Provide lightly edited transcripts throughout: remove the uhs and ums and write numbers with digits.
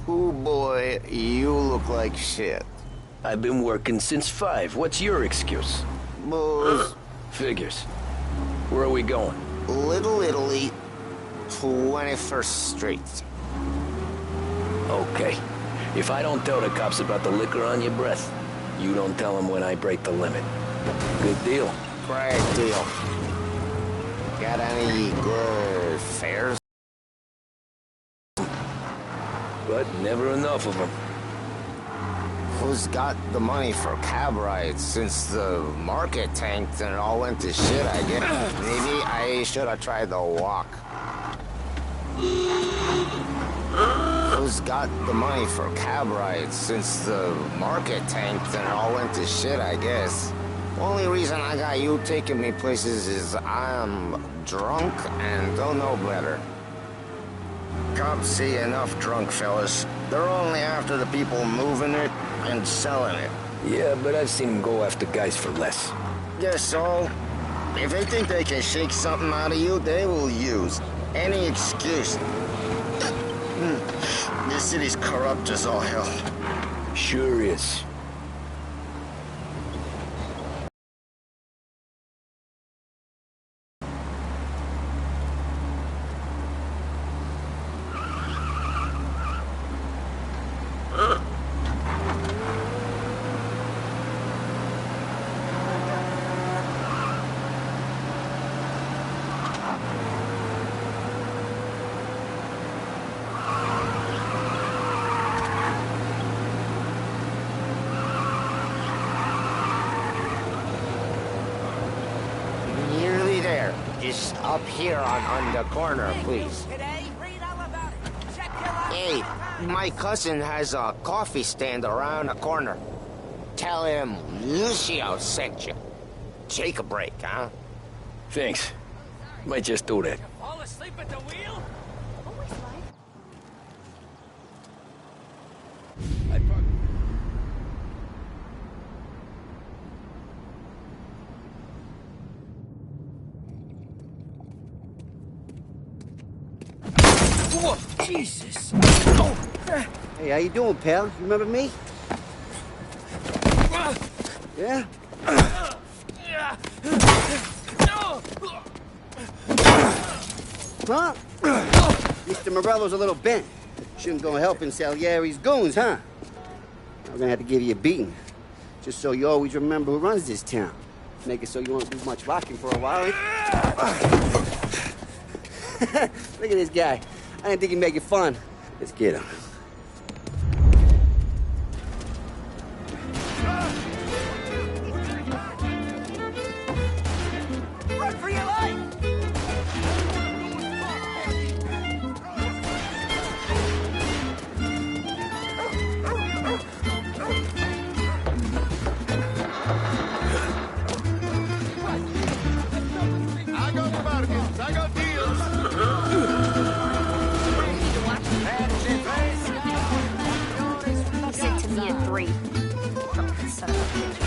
Ooh, boy, you look like shit. I've been working since 5. What's your excuse? Booze. Figures. Where are we going? Little Italy, 21st Street. Okay. If I don't tell the cops about the liquor on your breath, you don't tell them when I break the limit. Good deal. Great deal. Got any good fares? But never enough of them. Who's got the money for cab rides since the market tanked and it all went to shit, I guess? Maybe I should have tried the walk. Who's got the money for cab rides since the market tanked and it all went to shit, I guess? Only reason I got you taking me places is I'm drunk and don't know better. Cops see enough drunk fellas. They're only after the people moving it and selling it. Yeah, but I've seen them go after guys for less. Guess so. If they think they can shake something out of you, they will use any excuse. This city's corrupt as all hell. Sure is. Nearly there. Just up here on the corner, please. Hey, my cousin has a coffee stand around the corner. Tell him Lucio sent you. Take a break, huh? Thanks. Might just do that. Fall asleep at the wheel? Whoa, Jesus! Oh. Hey, how you doing, pal? You remember me? Yeah? Huh? Mr. Morello's a little bent. Shouldn't go helping Salieri's goons, huh? I'm gonna have to give you a beating. Just so you always remember who runs this town. Make it so you won't do much rocking for a while. Look at this guy. I didn't think he'd make it fun. Let's get him. Run for your life! I got bargains, I got deals. Sit to me at 3. Son of a bitch.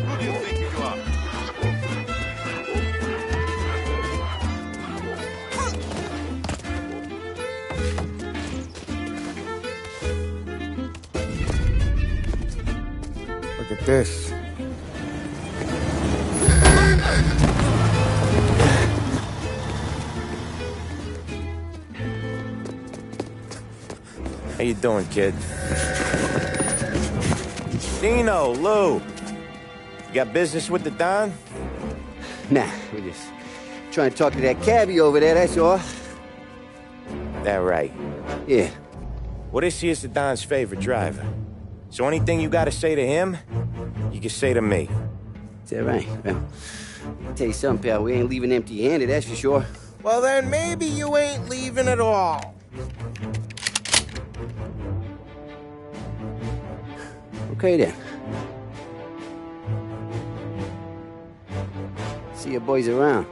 Who do you think you are? Look at this. How you doing, kid? Dino, Lou. You got business with the Don? Nah, we're just trying to talk to that cabbie over there, that's all. That right. Yeah. Well, this here's the Don's favorite driver. So anything you gotta say to him, you can say to me. Is that right? Well, I'll tell you something, pal. We ain't leaving empty-handed, that's for sure. Well, then maybe you ain't leaving at all. Okay, then. See your boys around.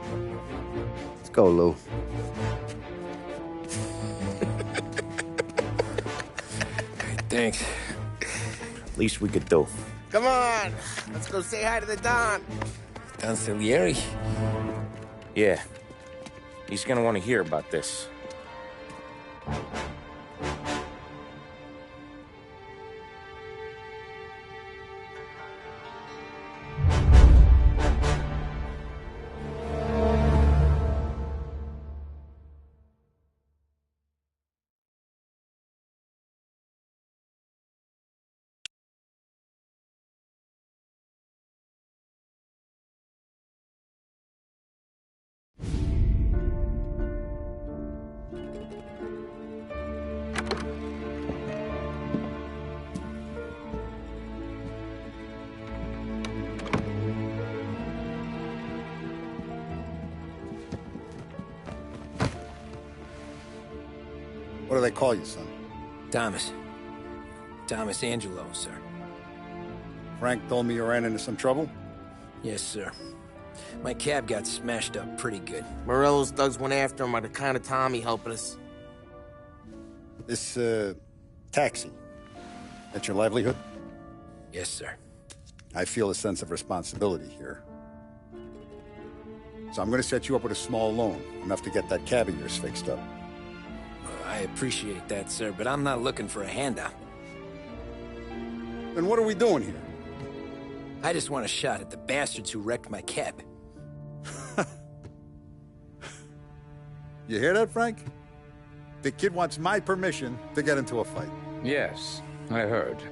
Let's go, Lou. Thanks. Least we could do. Come on, let's go say hi to the Don. Don Salieri? Yeah. He's gonna want to hear about this. What do they call you, son? Thomas. Thomas Angelo, sir. Frank told me you ran into some trouble? Yes, sir. My cab got smashed up pretty good. Morello's thugs went after him on account of Tommy helping us. This, taxi. That's your livelihood? Yes, sir. I feel a sense of responsibility here. So I'm gonna set you up with a small loan, enough to get that cab of yours fixed up. I appreciate that, sir, but I'm not looking for a handout. Then what are we doing here? I just want a shot at the bastards who wrecked my cab. You hear that, Frank? The kid wants my permission to get into a fight. Yes, I heard.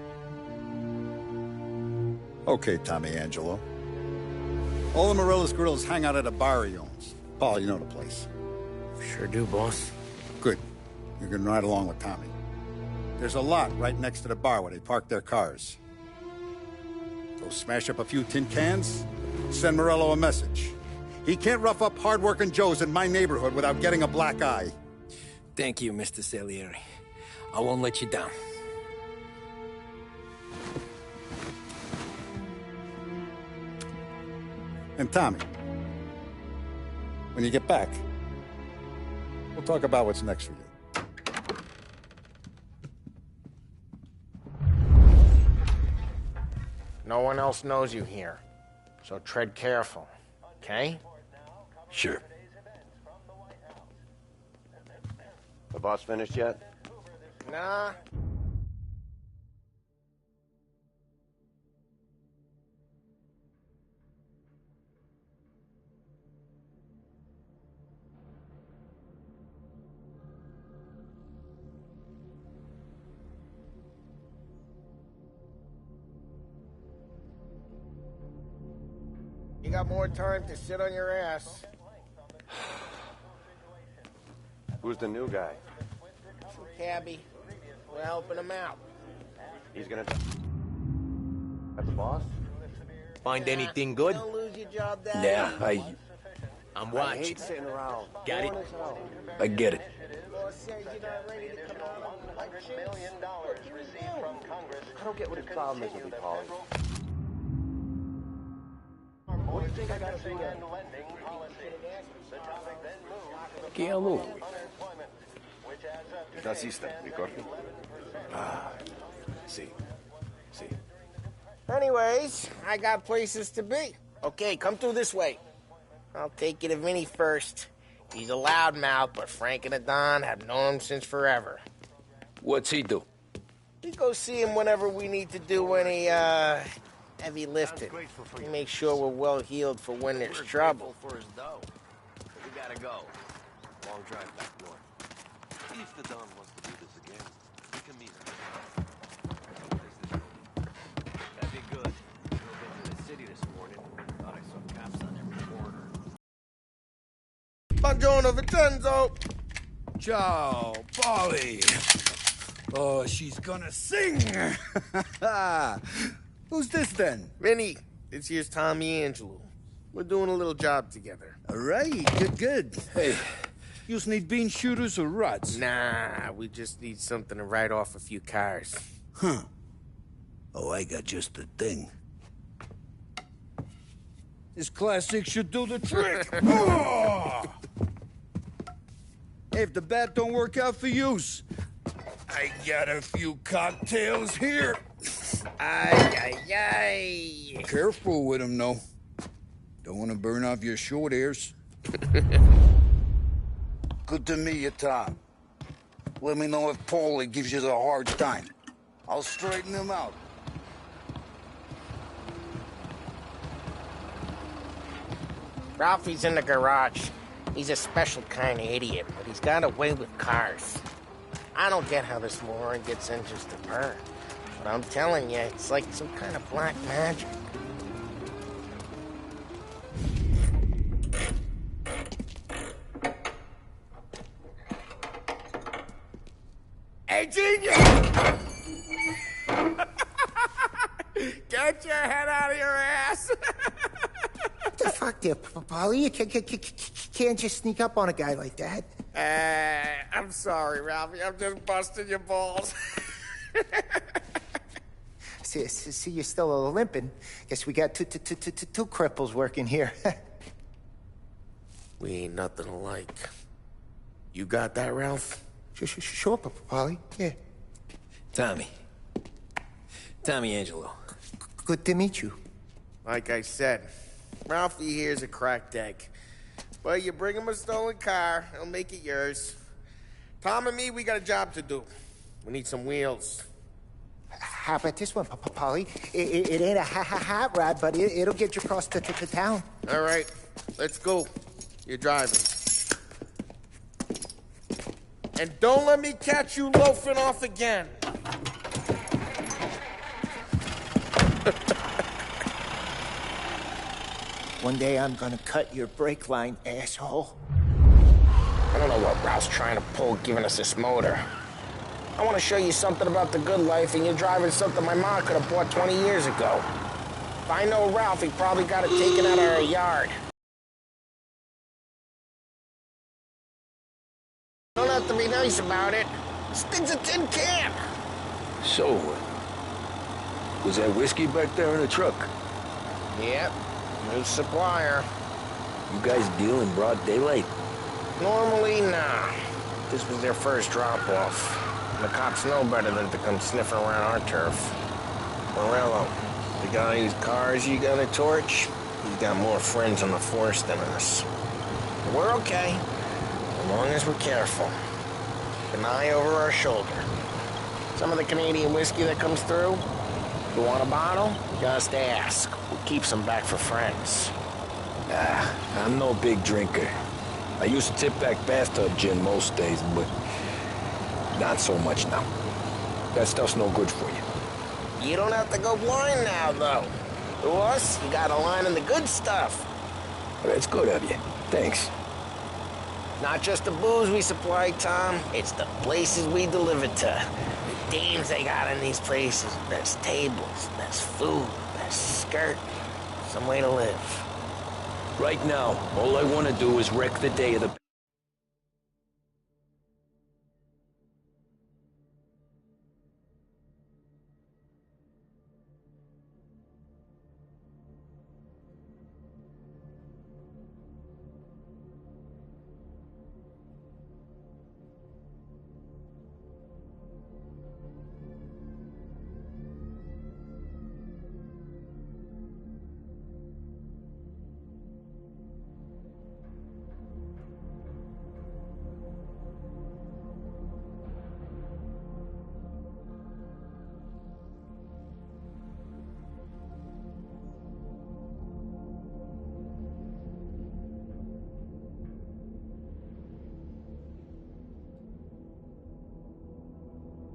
Okay, Tommy Angelo. All the Morello's girls hang out at a bar he owns. Paul, you know the place. Sure do, boss. Good. You're gonna ride along with Tommy. There's a lot right next to the bar where they park their cars. Go smash up a few tin cans, send Morello a message. He can't rough up hard-working Joes in my neighborhood without getting a black eye. Thank you, Mr. Salieri. I won't let you down. And Tommy, when you get back, we'll talk about what's next for you. No one else knows you here, so tread careful, okay? Sure. The boss finished yet? Nah. You got more time to sit on your ass. Who's the new guy? Some cabbie. We're helping him out. He's gonna... At the boss? Find anything good? Don't lose your job, Daddy. Yeah, I'm I watching. hate sitting around. Got it? I get it. Boss says you're not ready to come out on like chicks. What can we do? I don't get what his problem is with you, Paulie. What do you think I gotta do then? ¿Qué hago? Naciste, mi corpi. Sí. Sí. Anyways, I got places to be. Okay, come through this way. I'll take you to Vinny first. He's a loudmouth, but Frank and the Don have known him since forever. What's he do? We go see him whenever we need to do any, heavy lifting. We make sure we're well healed for when there's trouble. For his dough. We gotta go. Long drive back north. If the Don wants to do this again, we can meet him. That'd be good. Drove into the city this morning. Thought I saw cops on every corner. Buongiorno, Vincenzo! Ciao, Polly. Oh, she's gonna sing. Who's this then? Vinny, this here's Tommy Angelo. We're doing a little job together. All right, good. Hey, you need bean shooters or rods? Nah, we just need something to write off a few cars. Huh. Oh, I got just the thing. This classic should do the trick. Oh! Hey, if the bat don't work out for use, I got a few cocktails here. Ay, ay, ay. Careful with them, though. Don't want to burn off your short hairs. Good to meet you, Tom. Let me know if Paulie gives you the hard time. I'll straighten him out. Ralphie's in the garage. He's a special kind of idiot, but he's got a way with cars. I don't get how this moron gets in just a her. But I'm telling you, it's like some kind of black magic. Hey, genius! Get your head out of your ass! What the fuck there, Paulie? You can't just sneak up on a guy like that. I'm sorry, Ralphie. I'm just busting your balls. See, you're still limping. Guess we got two cripples working here. We ain't nothing alike. You got that, Ralph? Sure, Paulie. Yeah. Tommy Angelo. Good to meet you. Like I said, Ralphie here's a cracked egg. But you bring him a stolen car, he'll make it yours. Tom and me, we got a job to do. We need some wheels. How about this one, Paulie? It ain't a hot rod, but it'll get you across to town. All right, let's go. You're driving. And don't let me catch you loafing off again. One day I'm gonna cut your brake line, asshole. I don't know what Ralph's trying to pull giving us this motor. I want to show you something about the good life, and you're driving something my mom could have bought 20 years ago. If I know Ralph, he probably got it taken out of our yard. Don't have to be nice about it. This thing's a tin can. So, was that whiskey back there in the truck? Yep, new supplier. You guys deal in broad daylight? Normally, nah. This was their first drop-off. The cops know better than to come sniffing around our turf. Morello, the guy whose cars you got a torch, he's got more friends on the force than us. But we're okay, as long as we're careful. An eye over our shoulder. Some of the Canadian whiskey that comes through, if you want a bottle, just ask. We'll keep some back for friends. I'm no big drinker. I used to tip back bathtub gin most days, but not so much now. That stuff's no good for you. You don't have to go blind now, though. To us, you got a line in the good stuff. That's good of you. Thanks. Not just the booze we supply, Tom. It's the places we deliver to. The dames they got in these places. Best tables, best food, best skirt. Some way to live. Right now, all I want to do is wreck the day of the...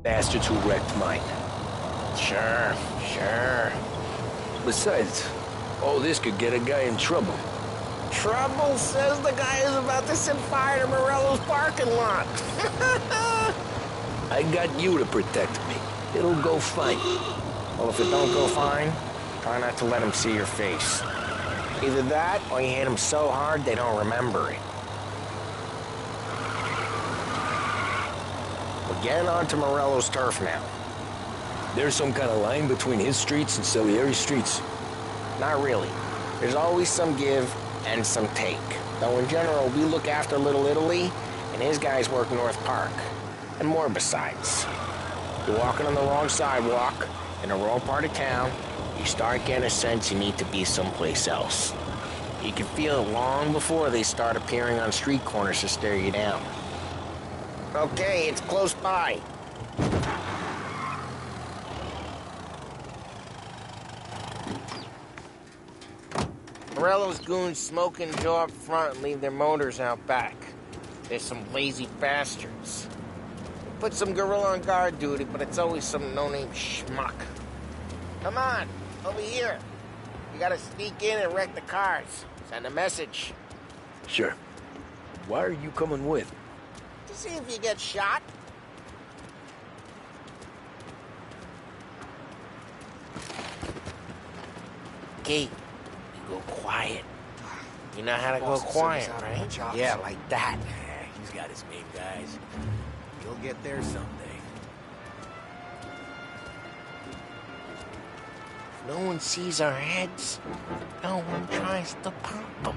bastards who wrecked mine. Sure. Besides, all this could get a guy in trouble. Trouble, says the guy who's about to set fire to Morello's parking lot. I got you to protect me. It'll go fine. Well, if it don't go fine, try not to let him see your face. Either that, or you hit him so hard they don't remember it. We're getting onto Morello's turf now. There's some kind of line between his streets and Salieri's streets. Not really. There's always some give and some take. Though in general, we look after Little Italy, and his guys work North Park. And more besides. You're walking on the wrong sidewalk, in the wrong part of town, you start getting a sense you need to be someplace else. You can feel it long before they start appearing on street corners to stare you down. Okay, it's close by. Morello's goons smoke and Joe up front and leave their motors out back. There's some lazy bastards. Put some gorilla on guard duty, but it's always some no-name schmuck. Come on, over here. You gotta sneak in and wreck the cars. Send a message. Sure. Why are you coming with? To see if you get shot. Okay, you go quiet. You know how to go quiet, right? Yeah, like that. He's got his main guys. You'll get there someday. If no one sees our heads, no one tries to pop them.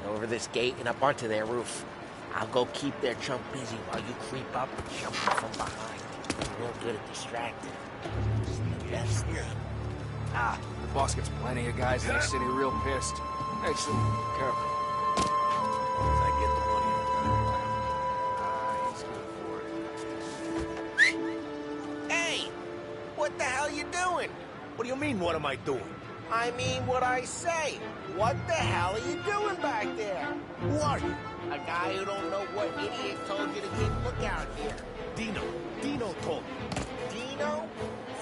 Get over this gate and up onto their roof. I'll go keep their chump busy while you creep up and jump from behind. You're real good at distracting. Just the best thing. Ah, the boss gets plenty of guys in the city real pissed. Actually, careful. As I get the money. He's good for it. Hey! What the hell you doing? What do you mean, what am I doing? I mean what I say. What the hell are you doing back there? Who are you? A guy who don't know what idiot told you to keep lookout here. Dino told me. Dino?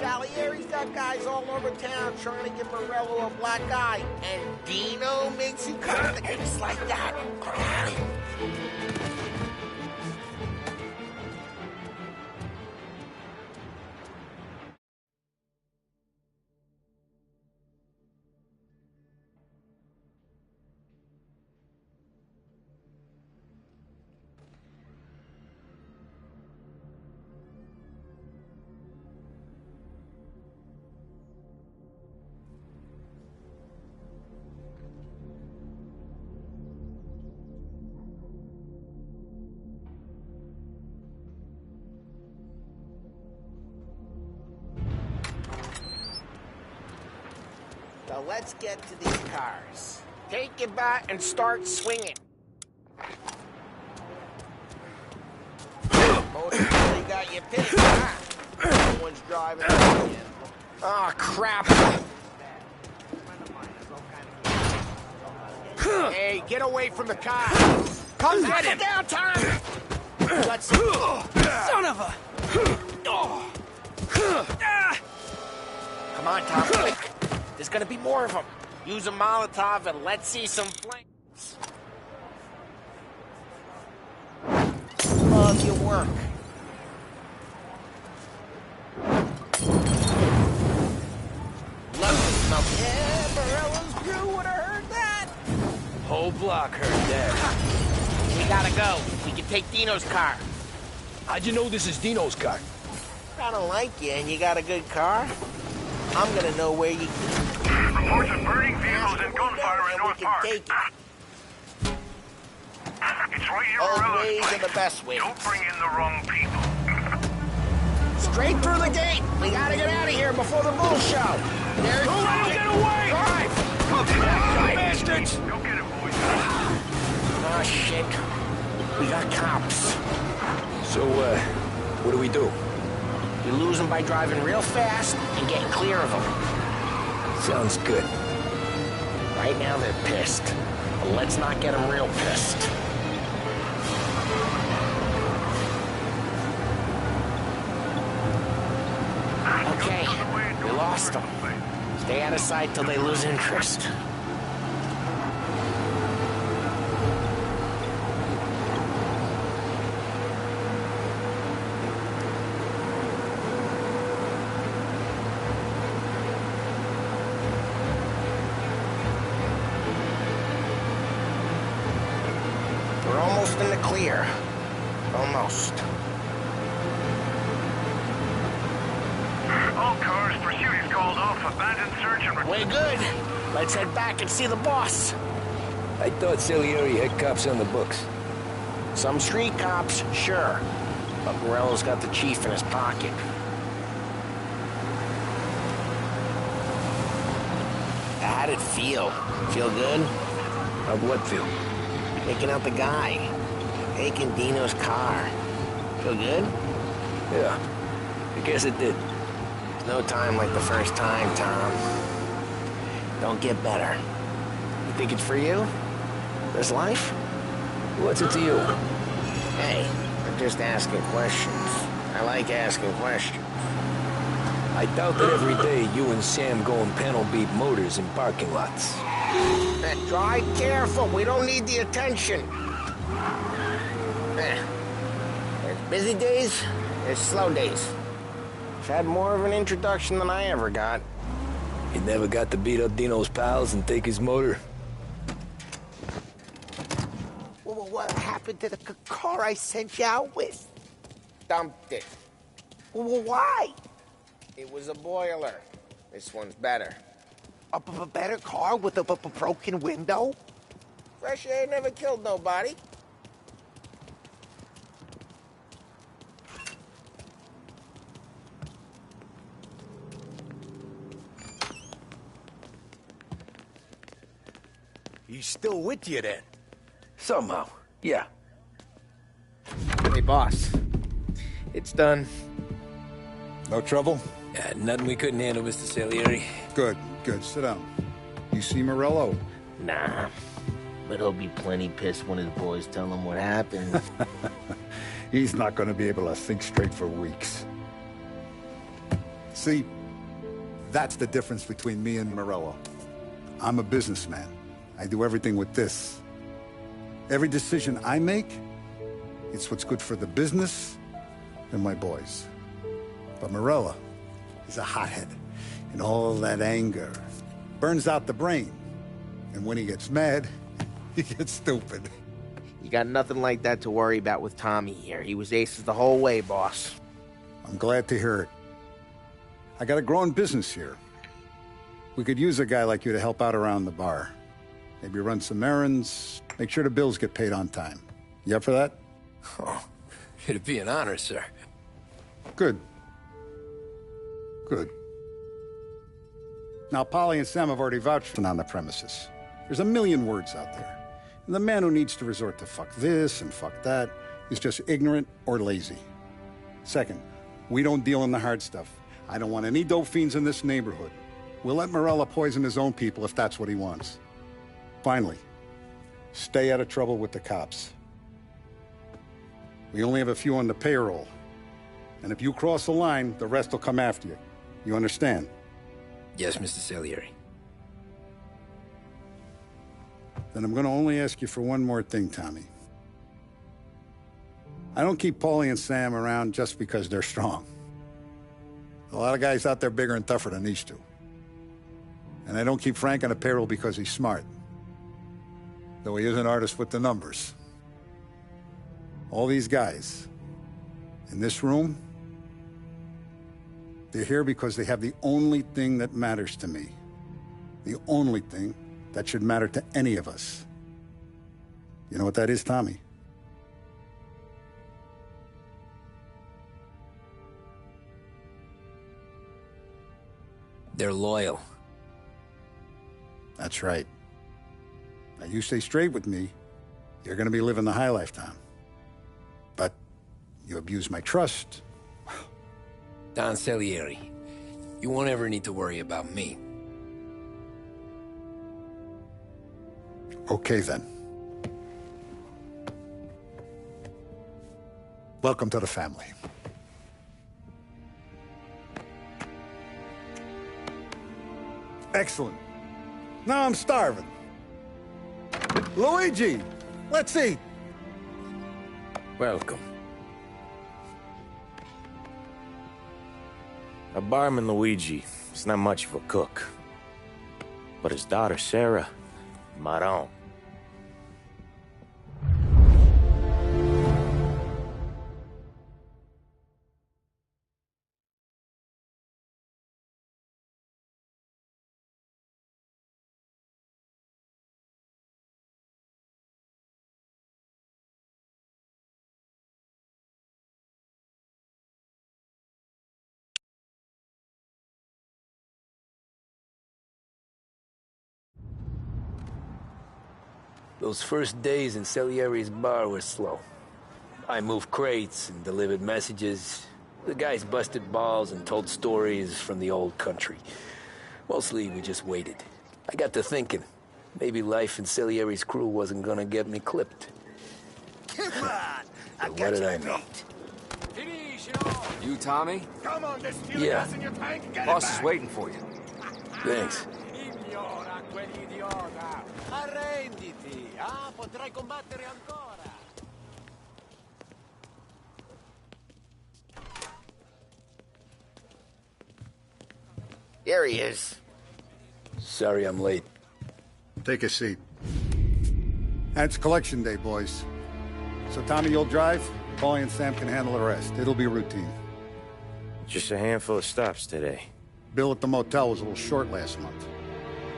Salieri's got guys all over town trying to give Morello a black eye. And Dino makes you cut the case like that. Got it. So let's get to these cars. Take your bat and start swinging. Motor really got you pissed, huh? No one's driving again. Oh, crap. Hey, get away from the car! Come get him! Down, Tom! Let's... Son of a... Come on, Tom, quick. There's gonna be more of them. Use a Molotov and let's see some flames. Love your work. Love the smoke. Yeah, Morello's crew would have heard that. Whole block heard that. We gotta go. We can take Dino's car. How'd you know this is Dino's car? I don't like you and you got a good car. I'm gonna know where you... Reports of burning vehicles and gunfire in North Park. Take it. It's right here Old around ways this are place. the best ways. Don't bring in the wrong people. Straight through the gate. We gotta get out of here before the bull show. There's... Don't let him get away! Drive! Come back, bastards! Go get it, boys. Oh, shit. We got cops. So, what do we do? You lose them by driving real fast and getting clear of them. Sounds good. Right now they're pissed. But let's not get them real pissed. Okay, we lost them. Stay out of sight till they lose interest. We're almost in the clear. Almost. All cars, pursuit is called off. Abandoned search and... We're good. Let's head back and see the boss. I thought Salieri had cops on the books. Some street cops, sure. But Morello's got the chief in his pocket. How'd it feel? Feel good? How'd what feel? Taking out the guy. Taking Dino's car. Feel good? Yeah, I guess it did. There's no time like the first time, Tom. Don't get better. You think it's for you? This life? What's it to you? Hey, I'm just asking questions. I like asking questions. I doubt that every day you and Sam go and panel beat motors in parking lots. Drive careful. We don't need the attention. There's busy days, there's slow days. I've had more of an introduction than I ever got. You never got to beat up Dino's pals and take his motor? Well, what happened to the car I sent you out with? Dumped it. Well, why? It was a boiler. This one's better. A better car with a broken window? Fresh air never killed nobody. He's still with you then? Somehow, yeah. Hey, boss. It's done. No trouble? Yeah, nothing we couldn't handle, Mr. Salieri. Good, good. Sit down. You see Morello? Nah. But he'll be plenty pissed when his boys tell him what happened. He's not going to be able to think straight for weeks. See, that's the difference between me and Morello. I'm a businessman. I do everything with this. Every decision I make, it's what's good for the business and my boys. But Morello is a hothead, and all that anger burns out the brain. And when he gets mad, he gets stupid. You got nothing like that to worry about with Tommy here. He was aces the whole way, boss. I'm glad to hear it. I got a growing business here. We could use a guy like you to help out around the bar. Maybe run some errands, make sure the bills get paid on time. You up for that? Oh, it'd be an honor, sir. Good. Good. Now, Polly and Sam have already vouched on the premises. There's a million words out there. And the man who needs to resort to fuck this and fuck that is just ignorant or lazy. Second, we don't deal in the hard stuff. I don't want any dope fiends in this neighborhood. We'll let Morella poison his own people if that's what he wants. Finally, stay out of trouble with the cops. We only have a few on the payroll. And if you cross the line, the rest will come after you. You understand? Yes, Mr. Salieri. Then I'm going to only ask you for one more thing, Tommy. I don't keep Paulie and Sam around just because they're strong. A lot of guys out there bigger and tougher than these two. And I don't keep Frank on a payroll because he's smart. Though he is an artist with the numbers. All these guys in this room, they're here because they have the only thing that matters to me. The only thing that should matter to any of us. You know what that is, Tommy? They're loyal. That's right. Now, you stay straight with me, you're gonna be living the high lifetime. But you abuse my trust. Don Salieri, you won't ever need to worry about me. Okay, then. Welcome to the family. Excellent. Now I'm starving. Luigi, let's eat. Welcome. A barman Luigi is not much of a cook. But his daughter Sarah, Maron. Those first days in Salieri's bar were slow. I moved crates and delivered messages. The guys busted balls and told stories from the old country. Mostly, we just waited. I got to thinking, maybe life in Salieri's crew wasn't gonna get me clipped. Come on! But what did I know? You, Tommy? Come on, there's fuel Yeah. gas in your tank. Get Boss it is back. waiting for you. Thanks. Ignora quell'idiota! Arrenditi! Ah, potrai combattere ancora! There he is. Sorry I'm late. Take a seat. And it's collection day, boys. So, Tommy, you'll drive. Paulie and Sam can handle the rest. It'll be routine. Just a handful of stops today. Bill at the motel was a little short last month.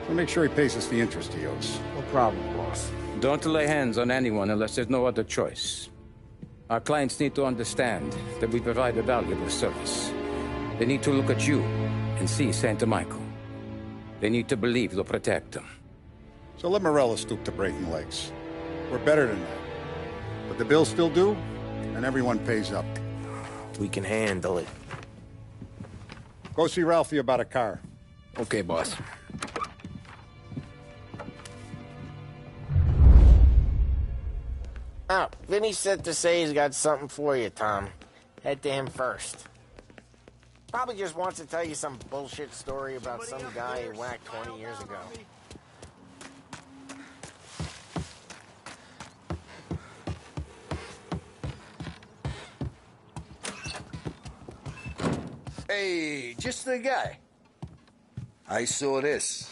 So make sure he pays us the interest he owes. No problem, boss. Don't lay hands on anyone unless there's no other choice. Our clients need to understand that we provide a valuable service. They need to look at you and see Santa Michael. They need to believe you'll protect them. So let Morello stoop to breaking legs. We're better than that. But the bills still due, and everyone pays up. We can handle it. Go see Ralphie about a car. Okay, boss. Oh, Vinny said to say he's got something for you, Tom. Head to him first. Probably just wants to tell you some bullshit story about some guy he whacked 20 years ago. Hey, just the guy. I saw this,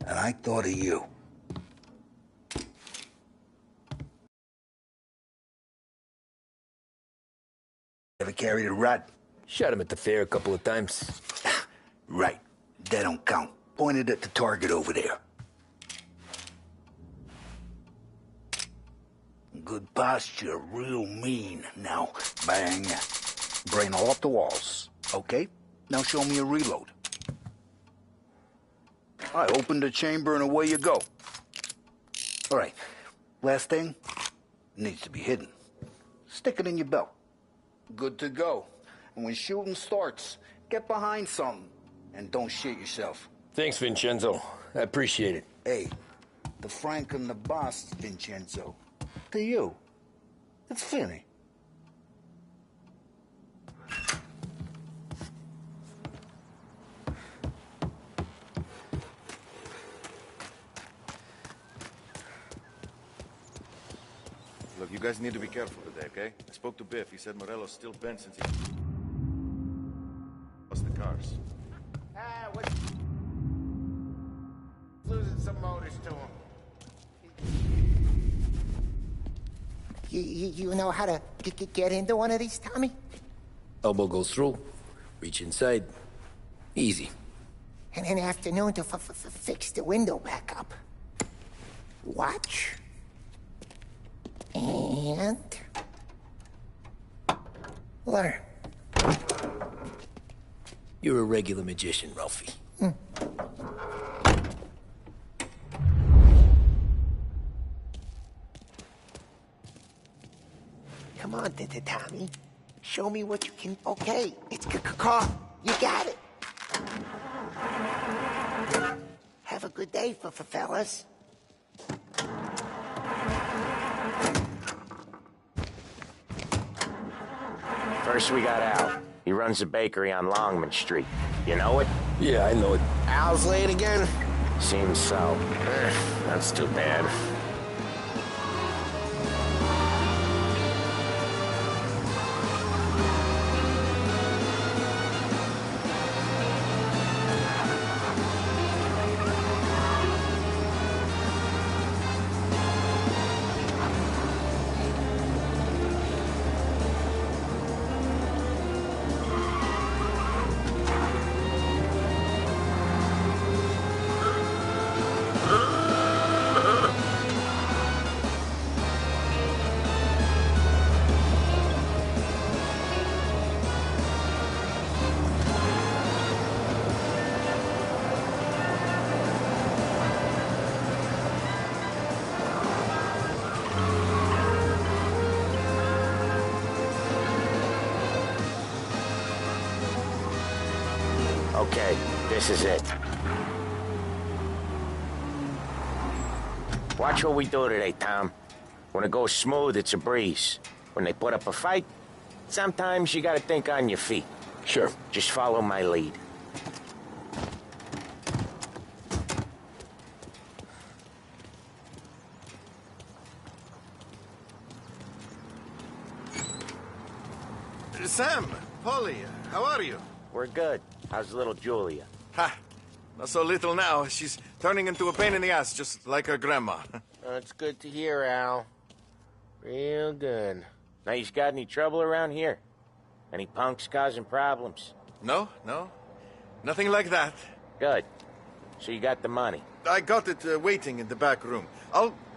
and I thought of you. Ever carried a rat? Shot him at the fair a couple of times. Right. That don't count. Pointed at the target over there. Good posture, real mean. Now, bang. Brain all off the walls. Okay? Now show me a reload. I open the chamber and away you go. All right. Last thing. Needs to be hidden. Stick it in your belt. Good to go. And when shooting starts, get behind something. And don't shit yourself. Thanks, Vincenzo. I appreciate it. Hey, the Frank and the boss, Vincenzo. To you. It's Finny. Look, you guys need to be careful today, okay? I spoke to Biff. He said Morello's still bent since he lost the cars. Ah, what's... losing some motors to him. You know how to get into one of these, Tommy? Elbow goes through. Reach inside. Easy. And an afternoon to fix the window back up. Watch. And... learn. You're a regular magician, Ralphie. Come on, Tommy. Show me what you can... Okay, it's car. You got it. Have a good day, fellas. First we got Al. He runs a bakery on Longman Street. You know it? Yeah, I know it. Al's late again? Seems so. That's too bad. Okay, this is it. Watch what we do today, Tom. When it goes smooth, it's a breeze. When they put up a fight, sometimes you gotta think on your feet. Sure. Just follow my lead. Sam, Polly, how are you? We're good. How's little Julia? Ha! Not so little now. She's turning into a pain in the ass, just like her grandma. That's good to hear, Al. Real good. Now, you got any trouble around here? Any punks causing problems? No. Nothing like that. Good. So you got the money? I got it waiting in the back room.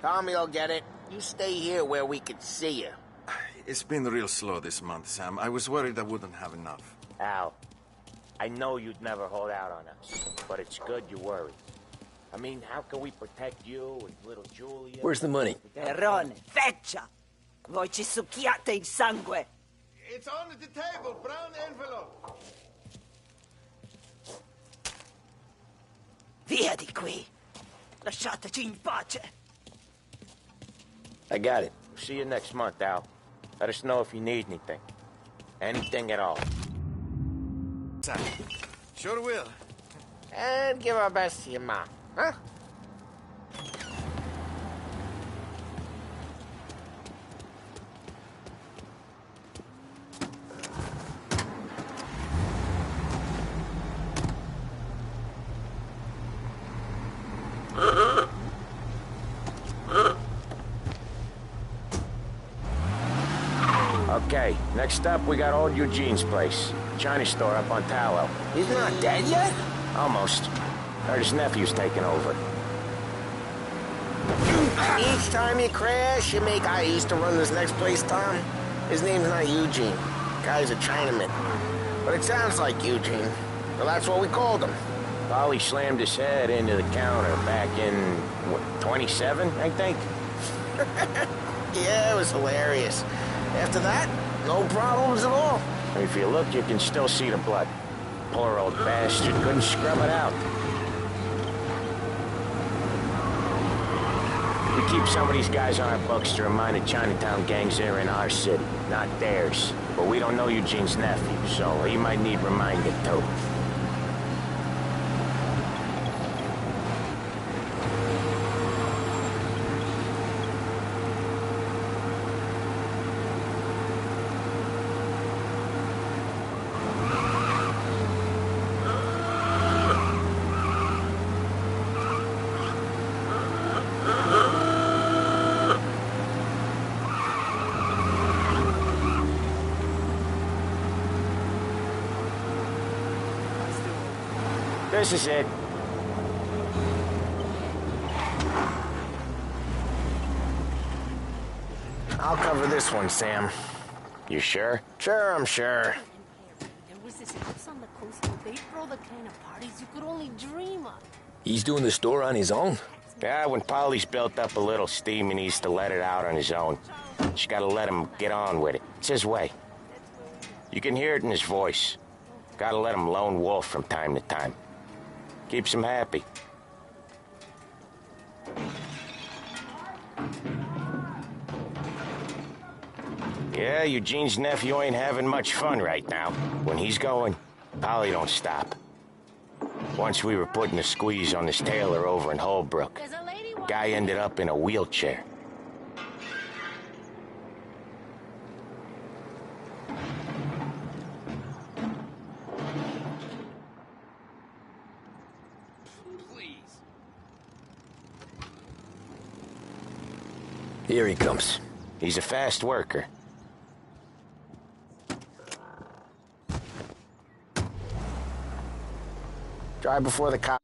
Tommy will get it. You stay here where we can see you. It's been real slow this month, Sam. I was worried I wouldn't have enough. Al, I know you'd never hold out on us, but it's good you worry. I mean, how can we protect you and little Julia? Where's the money? Terrone, feccia! Voi ci succhiate il sangue! It's on the table, brown envelope. Via di qui! Lasciateci in pace! I got it. See you next month, Al. Let us know if you need anything. Anything at all. Sam, sure will. And give our best to your mom, huh? Okay, next up, we got old Eugene's place. China store up on Tallow. He's not dead yet? Almost. Heard his nephew's taking over. Each time you crash, you make... I used to run this next place, Tom. His name's not Eugene. Guy's a Chinaman. But it sounds like Eugene. Well, that's what we called him. Polly slammed his head into the counter back in, what, 27, I think? Yeah, it was hilarious. After that, no problems at all. If you look, you can still see the blood. Poor old bastard couldn't scrub it out. We keep some of these guys on our books to remind the Chinatown gangs they're in our city, not theirs. But we don't know Eugene's nephew, so he might need reminded too. This is it. I'll cover this one, Sam. You sure? Sure, I'm sure. There was this house on the coast where they throw the kind of parties you could only dream of. He's doing the store on his own? Yeah, when Polly's built up a little steam, he needs to let it out on his own. Just gotta let him get on with it. It's his way. You can hear it in his voice. Gotta let him lone wolf from time to time. Keeps him happy. Yeah, Eugene's nephew ain't having much fun right now. When he's going, Polly don't stop. Once we were putting a squeeze on this tailor over in Holbrook. Guy ended up in a wheelchair. Here he comes. He's a fast worker. Drive before the cop.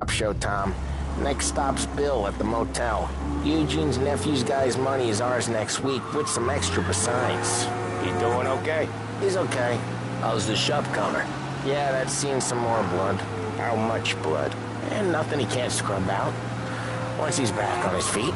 Show, Tom. Next stop's Bill at the motel. Eugene's nephew's guy's money is ours next week, with some extra besides. He doing okay? He's okay. How's the shop counter? Yeah, that's seen some more blood. How much blood? And nothing he can't scrub out. Once he's back on his feet.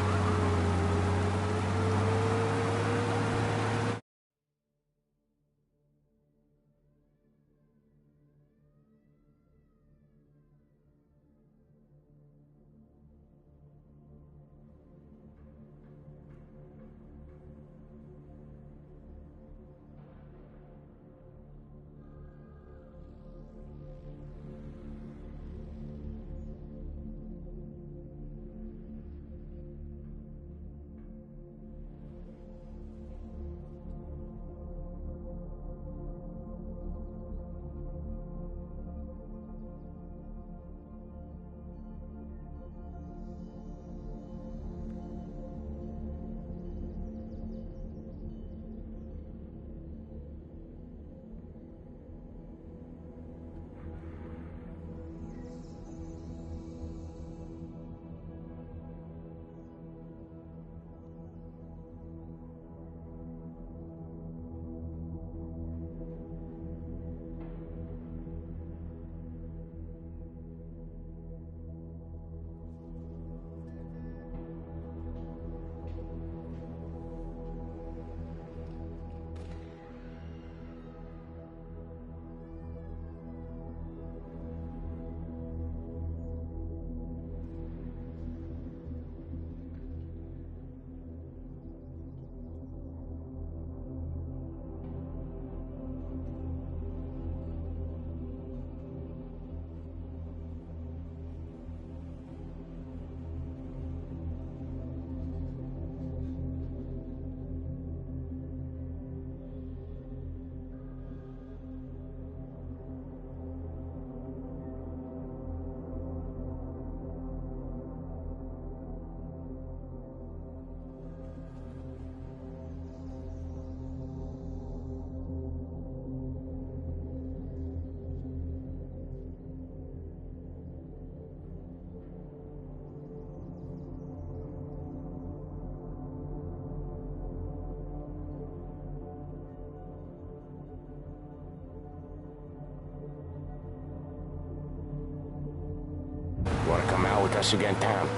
Want to come out with us again, Tom?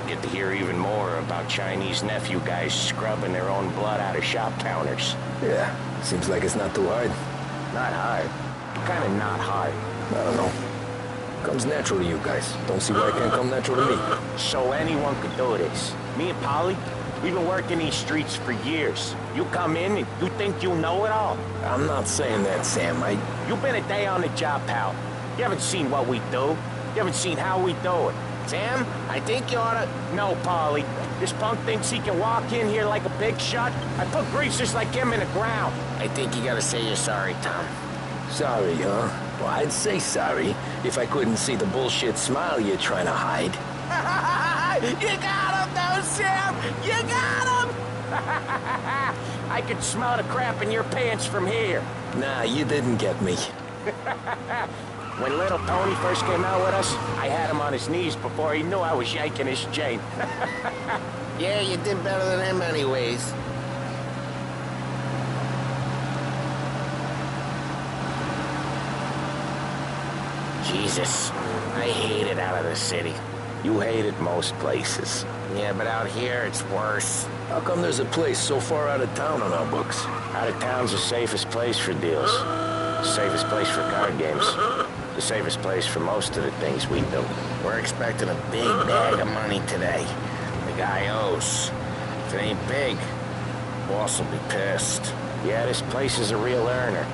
Get to hear even more about Chinese nephew guys scrubbing their own blood out of shop counters. Yeah, seems like it's not too hard. Not hard. Kind of not hard. I don't know. Comes natural to you guys. Don't see why it can't come natural to me. So anyone could do this. Me and Polly, we've been working these streets for years. You come in and you think you know it all. I'm not saying that, Sam. You've been a day on the job, pal. You haven't seen what we do. You haven't seen how we do it. Sam, I think you oughta... No, Polly. This punk thinks he can walk in here like a big shot. I put greasers like him in the ground. I think you gotta say you're sorry, Tom. Sorry, huh? Well, I'd say sorry if I couldn't see the bullshit smile you're trying to hide. You got him, though, Sam! You got him! I could smell the crap in your pants from here. Nah, you didn't get me. When little Tony first came out with us, I had him on his knees before he knew I was yanking his chain. Yeah, you did better than him anyways. Jesus, I hate it out of the city. You hate it most places. Yeah, but out here, it's worse. How come there's a place so far out of town on our books? Out of town's the safest place for deals. The safest place for card games. The safest place for most of the things we do. We're expecting a big bag of money today. The guy owes. If it ain't big, boss will be pissed. Yeah, this place is a real earner.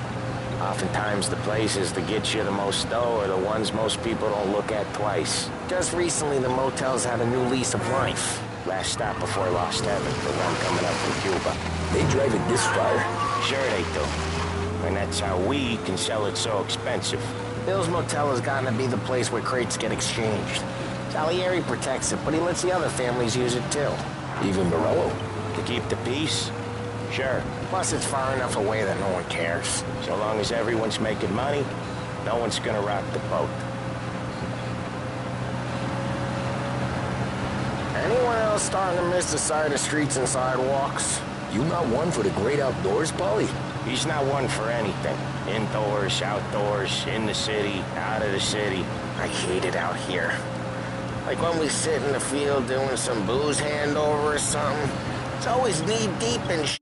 Oftentimes the places that get you the most dough are the ones most people don't look at twice. Just recently, the motel's had a new lease of life. Last stop before Lost Heaven, the one coming up from Cuba. They drive it this far? Sure they do. And that's how we can sell it so expensive. Bill's Motel has gotten to be the place where crates get exchanged. Salieri protects it, but he lets the other families use it too. Even Morello? To keep the peace? Sure. Plus, it's far enough away that no one cares. So long as everyone's making money, no one's gonna rock the boat. Morello's starting to miss the side of streets and sidewalks. You not one for the great outdoors, Polly? He's not one for anything. Indoors, outdoors, in the city, out of the city. I hate it out here. Like when we sit in the field doing some booze handover or something. It's always knee-deep in shit.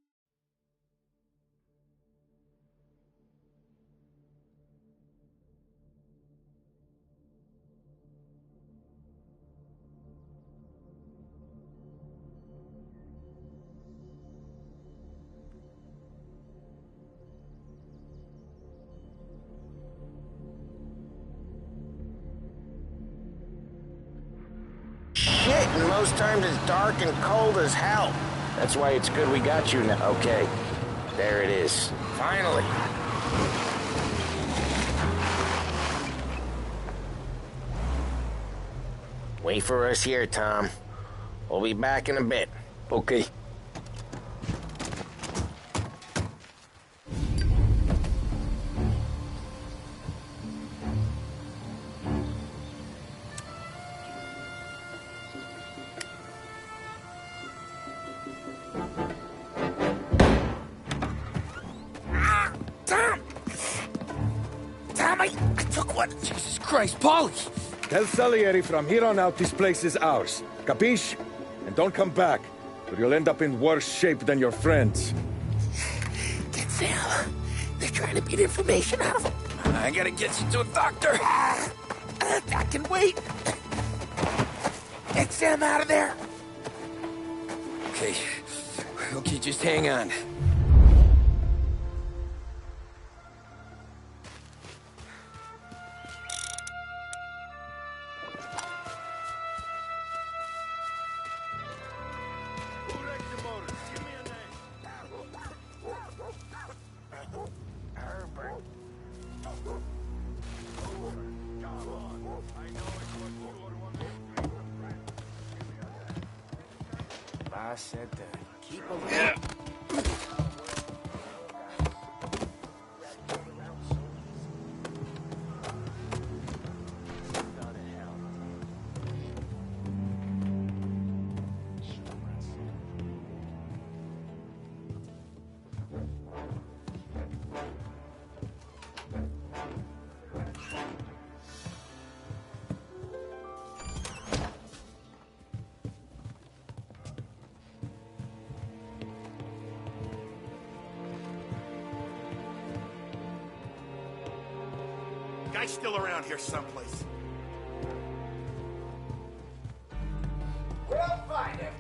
And most times it's dark and cold as hell. That's why it's good we got you now. Okay, there it is. Finally. Wait for us here, Tom. We'll be back in a bit. Okay. Jesus Christ, Polly! Tell Salieri from here on out this place is ours. Capiche? And don't come back, or you'll end up in worse shape than your friends. Get Sam. They're trying to beat information out of him. I gotta get you to a doctor. I can wait. Get Sam out of there. Okay. Okay, just hang on. I said that. Keep a Guy's still around here someplace. We'll find him.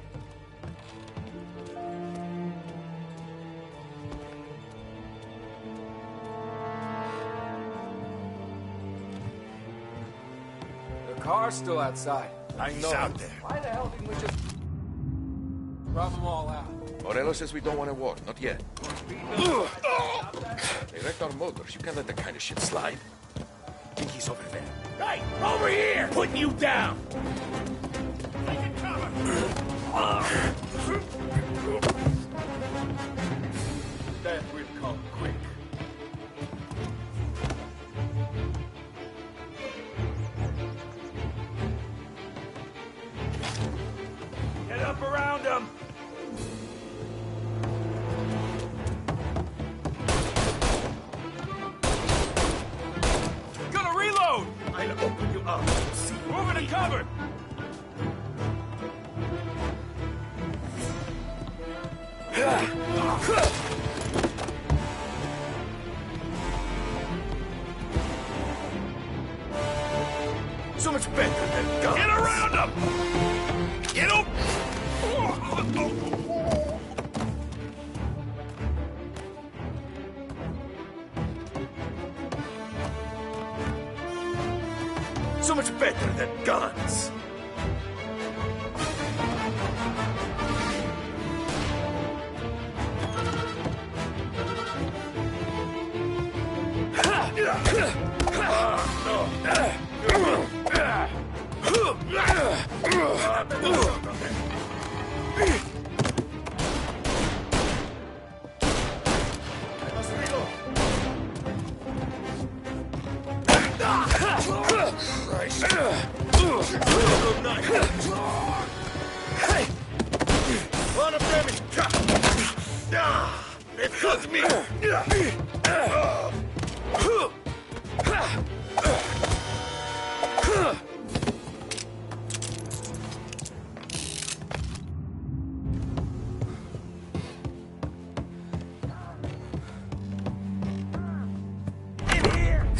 The car's still outside. I know. He's out there. Why the hell didn't we just rub them all out? Morello says we don't want to walk, not yet. They wrecked our motors. You can't let that kind of shit slide. I think he's over there. Hey, over here! Putting you down! Taking cover! That will come quick. Get up around him! Gonna reload! I'll open you up. See, moving to cover! So much better than guns. Get around him! Get up! So much better than guns.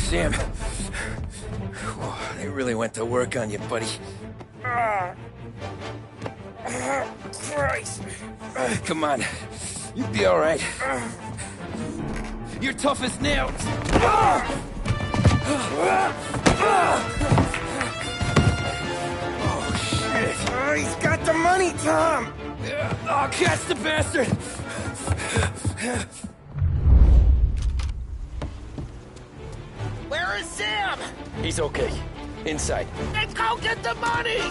Sam. They really went to work on you, buddy. Christ. Come on. You'll be all right. You're tough as nails. Oh, shit. He's got the money, Tom. Oh, catch the bastard. Where is Sam? He's okay. Inside. Let's go get the money!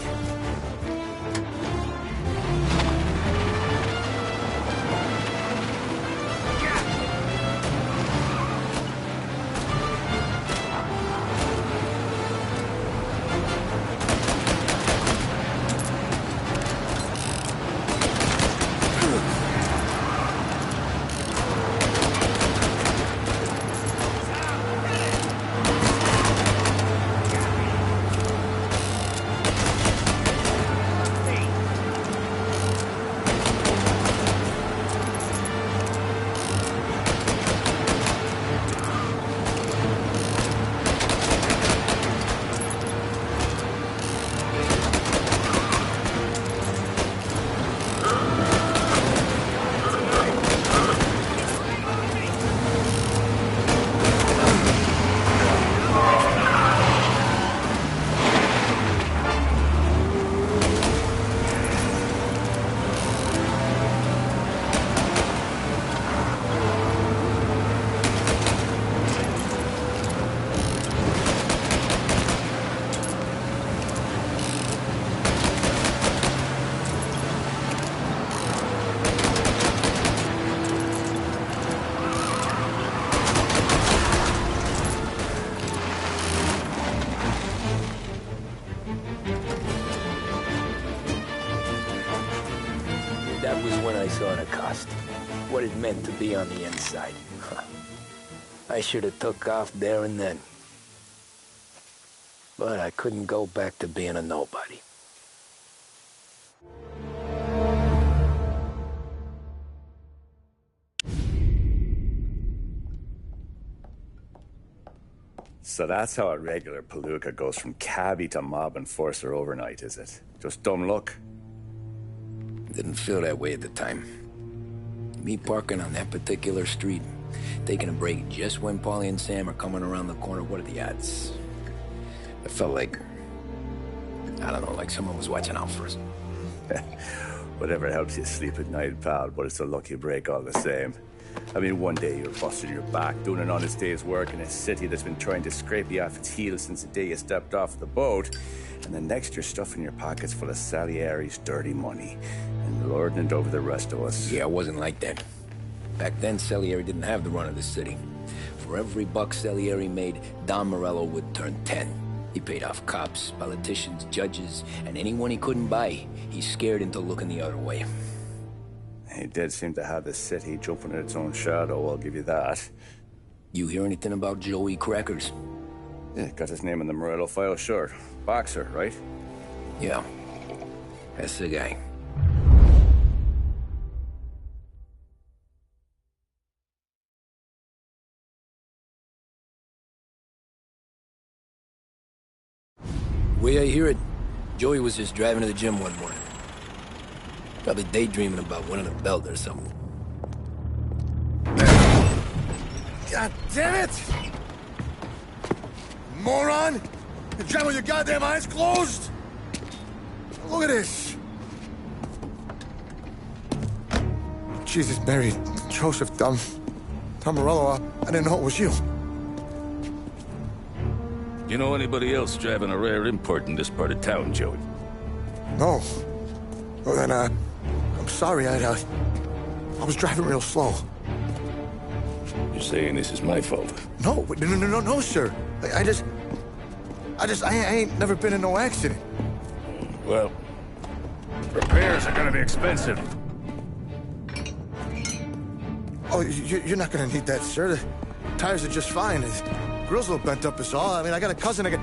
That was when I saw the cost. What it meant to be on the inside. I should have took off there and then. But I couldn't go back to being a nobody. So that's how a regular palooka goes from cabbie to mob enforcer overnight, is it? Just dumb luck? Didn't feel that way at the time. Me parking on that particular street, taking a break just when Paulie and Sam are coming around the corner, what are the odds? I felt like, I don't know, like someone was watching out for us. Whatever helps you sleep at night, pal, but it's a lucky break all the same. I mean, one day you're busting your back, doing an honest day's work in a city that's been trying to scrape you off its heels since the day you stepped off the boat, and the next you're stuffing your pockets full of Salieri's dirty money and lording it over the rest of us. Yeah, it wasn't like that. Back then, Salieri didn't have the run of the city. For every buck Salieri made, Don Morello would turn 10. He paid off cops, politicians, judges, and anyone he couldn't buy, he scared into looking the other way. He did seem to have the city jumping at its own shadow, I'll give you that. You hear anything about Joey Crackers? Yeah, got his name in the Morello file, sure. Boxer, right? Yeah, that's the guy. Way I hear it, Joey was just driving to the gym one morning. Probably daydreaming about winning a belt or something. God damn it! Moron! You're driving with your goddamn eyes closed? Look at this! Jesus, Mary, Joseph, Tom Morello, I didn't know it was you. You know anybody else driving a rare import in this part of town, Joey? No. Well, then, I'm sorry, I was driving real slow. You're saying this is my fault? No, no, sir. I ain't never been in no accident. Well, repairs are gonna be expensive. Oh, you're not gonna need that, sir. The tires are just fine. The grill's a little bent up is all. I mean, I got a cousin that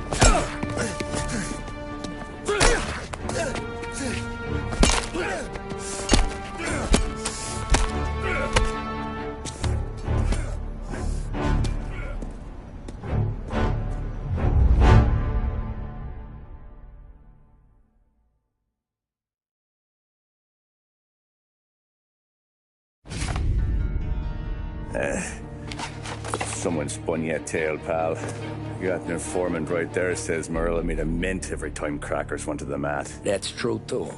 Someone spun you a tail, pal. You got an informant right there says Morello made a mint every time crackers went to the mat. That's true, too.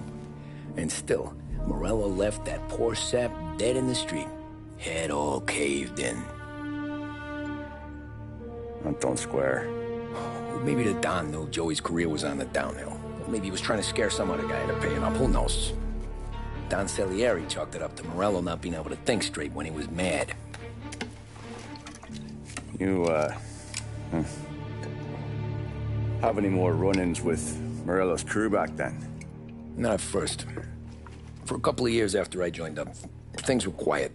And still, Morello left that poor sap dead in the street. Head all caved in. Don't square. Maybe the Don knew Joey's career was on the downhill. Maybe he was trying to scare some other guy into paying up. Who knows? Don Salieri chalked it up to Morello not being able to think straight when he was mad. You, have any more run-ins with Morello's crew back then? Not at first. For a couple of years after I joined up, things were quiet.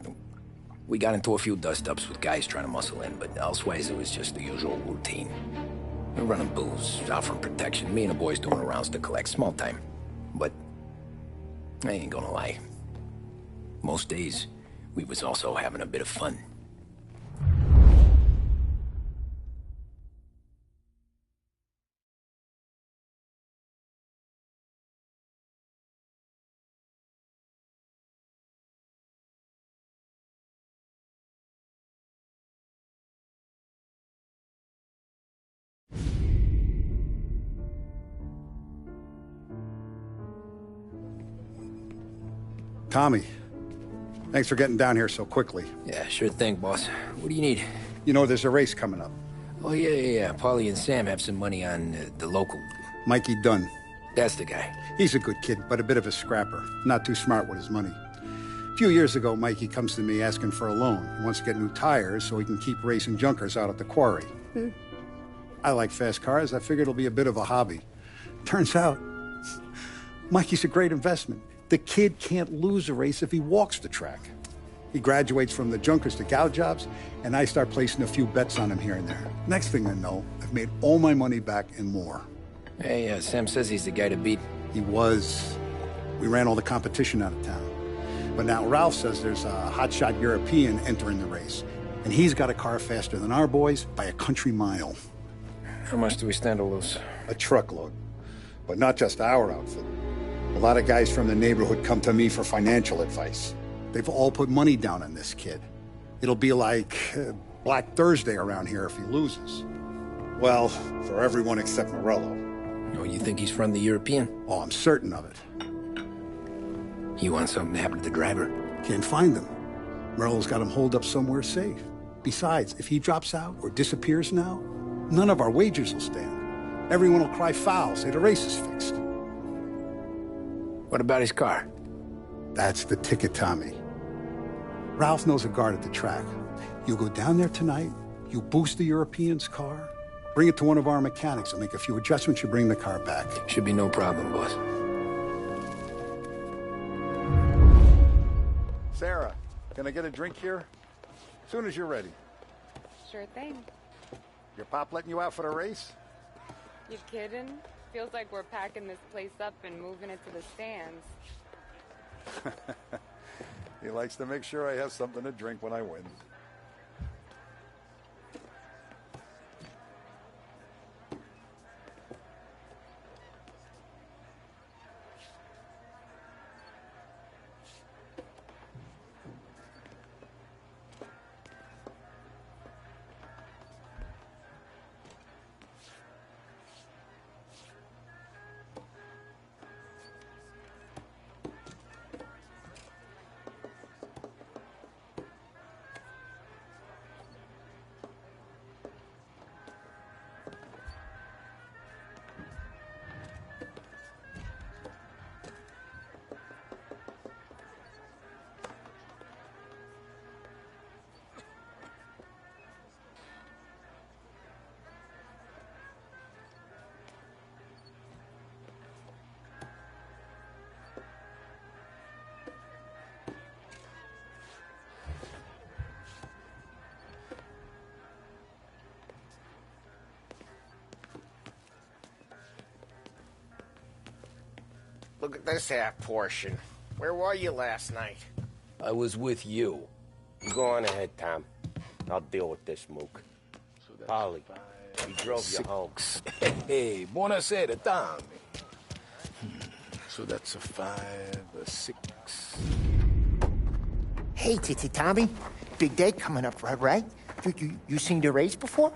We got into a few dust-ups with guys trying to muscle in, but elsewise it was just the usual routine. We're running booze, offering protection, me and the boys doing the rounds to collect, small time. But I ain't gonna lie. Most days, we was also having a bit of fun. Tommy, thanks for getting down here so quickly. Yeah, sure thing, boss. What do you need? You know, there's a race coming up. Oh, yeah. Paulie and Sam have some money on the local. Mikey Dunn. That's the guy. He's a good kid, but a bit of a scrapper. Not too smart with his money. A few years ago, Mikey comes to me asking for a loan. He wants to get new tires so he can keep racing junkers out at the quarry. I like fast cars. I figured it'll be a bit of a hobby. Turns out, Mikey's a great investment. The kid can't lose a race if he walks the track. He graduates from the junkers to gal jobs, and I start placing a few bets on him here and there. Next thing I know, I've made all my money back and more. Hey, Sam says he's the guy to beat. He was. We ran all the competition out of town. But now Ralph says there's a hotshot European entering the race, and he's got a car faster than our boys by a country mile. How much do we stand to lose? A truckload. But not just our outfit. A lot of guys from the neighborhood come to me for financial advice. They've all put money down on this kid. It'll be like Black Thursday around here if he loses. Well, for everyone except Morello. Oh, you think he's from the European? Oh, I'm certain of it. You want something to happen to the driver? Can't find him. Morello's got him holed up somewhere safe. Besides, if he drops out or disappears now, none of our wagers will stand. Everyone will cry foul, say the race is fixed. What about his car? That's the ticket, Tommy. Ralph knows a guard at the track. You go down there tonight, you boost the European's car, bring it to one of our mechanics, and make a few adjustments, you bring the car back. Should be no problem, boss. Sarah, can I get a drink here? As soon as you're ready. Sure thing. Your pop letting you out for the race? You kidding? Feels like we're packing this place up and moving it to the stands. He likes to make sure I have something to drink when I win. Look at this half portion. Where were you last night? I was with you. You go on ahead, Tom. I'll deal with this mook. Polly, he drove you home. Hey, buonasera, Tommy. So that's a 5, a 6. Hey, Tommy. big day coming up, right? You seen the race before?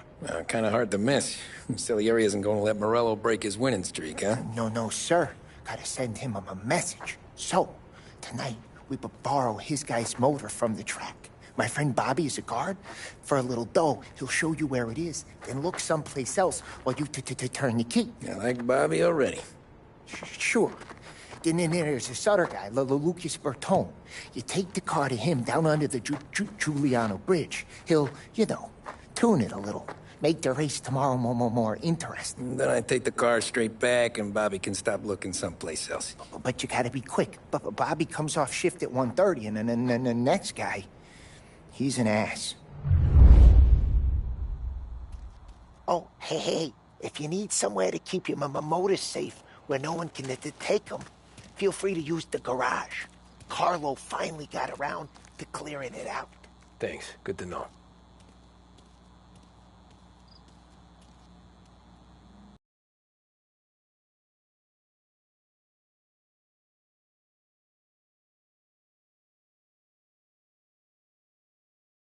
Kind of hard to miss. Salieri isn't going to let Morello break his winning streak, huh? No, sir. Gotta send him a message. So, tonight, we borrow his guy's motor from the track. My friend Bobby is a guard. For a little dough, he'll show you where it is, then look someplace else while you turn the key. I like Bobby already. Sure. Then there's this other guy, Lucas Bertone. You take the car to him down under the Giuliano Bridge. He'll, tune it a little. Make the race tomorrow more interesting. Then I take the car straight back and Bobby can stop looking someplace else. But you gotta be quick. Bobby comes off shift at 1:30 and then the next guy, he's an ass. Oh, hey, if you need somewhere to keep your motor safe where no one can take them, feel free to use the garage. Carlo finally got around to clearing it out. Thanks. Good to know.